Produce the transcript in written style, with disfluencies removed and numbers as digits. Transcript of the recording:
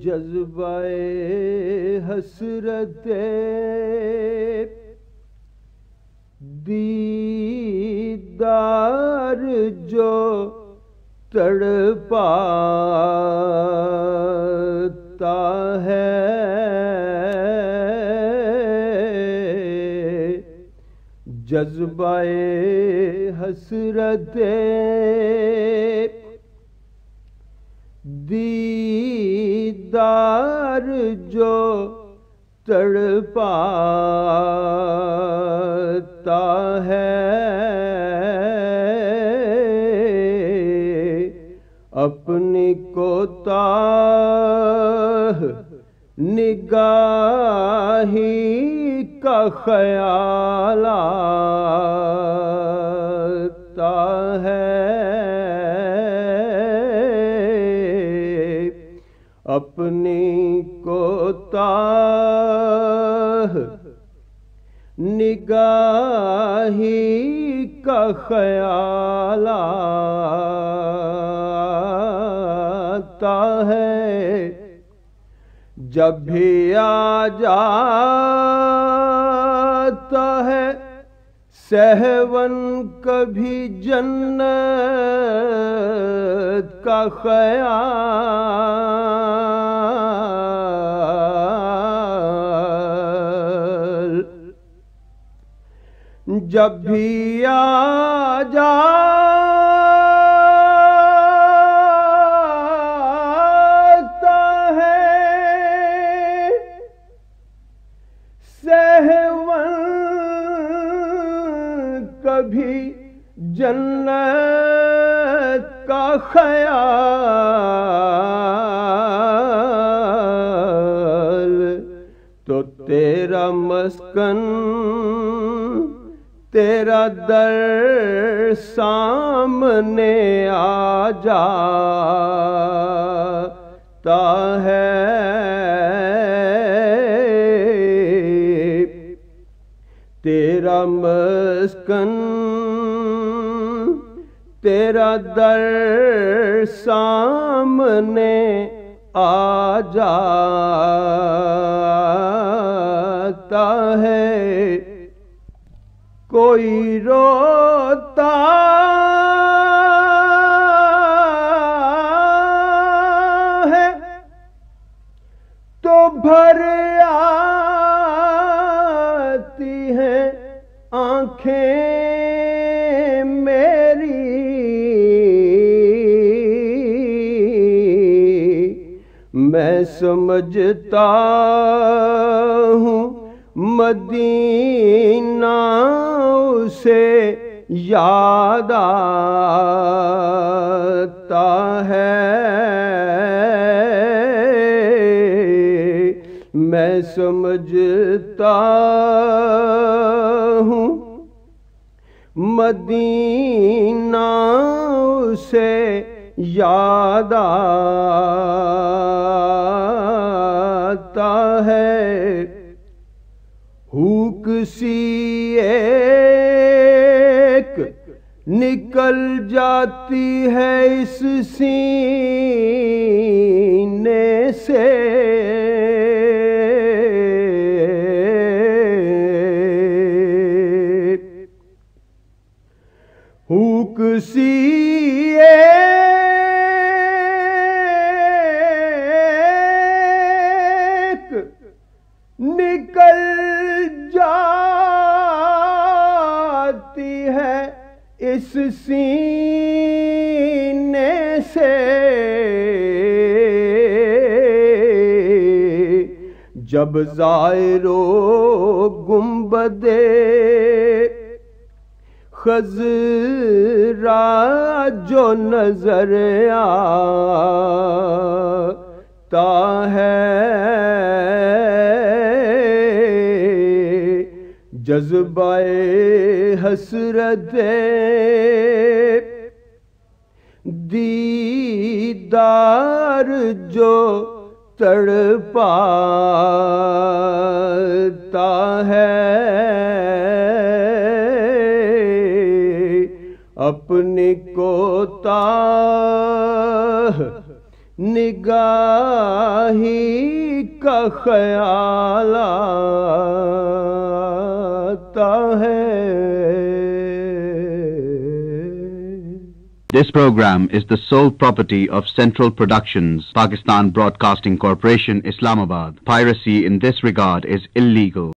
جذبہ حسرت دیدار جو تڑپاتا ہے، جذبہ حسرت دیدار جو تڑپاتا ہے، اپنی کوتاہ نگاہی کا خیال آتا ہے، اپنی کوتاہ نگاہی کا خیال آتا ہے، جب بھی آ جاتا ہے سہون کبھی جنت کا خیال، جب بھی آ جاتا ہے سہون کبھی جنت کا خیال، تو تیرا مسکن تیرا در سامنے آ جاتا ہے، تیرا مسکن تیرا در سامنے آ جاتا ہے، کوئی روتا ہے تو بھر آتی ہیں آنکھیں میری، میں سمجھتا ہوں مدینہ اسے یاد آتا ہے، میں سمجھتا ہوں مدینہ اسے یاد آتا ہے، ہوک سی ایک نکل جاتی ہے اس سینے سے، ہوک سی ایک نکل جاتی ہے اس سینے سے، جب زائر و گنبد خضرا جو نظر آتا ہے، جذبہ حسرت دیدار جو تڑپاتا ہے، اپنی کوتاہ نگاہی کا خیال آتا ہے. This program is the sole property of Central Productions, Pakistan Broadcasting Corporation, Islamabad. Piracy in this regard is illegal.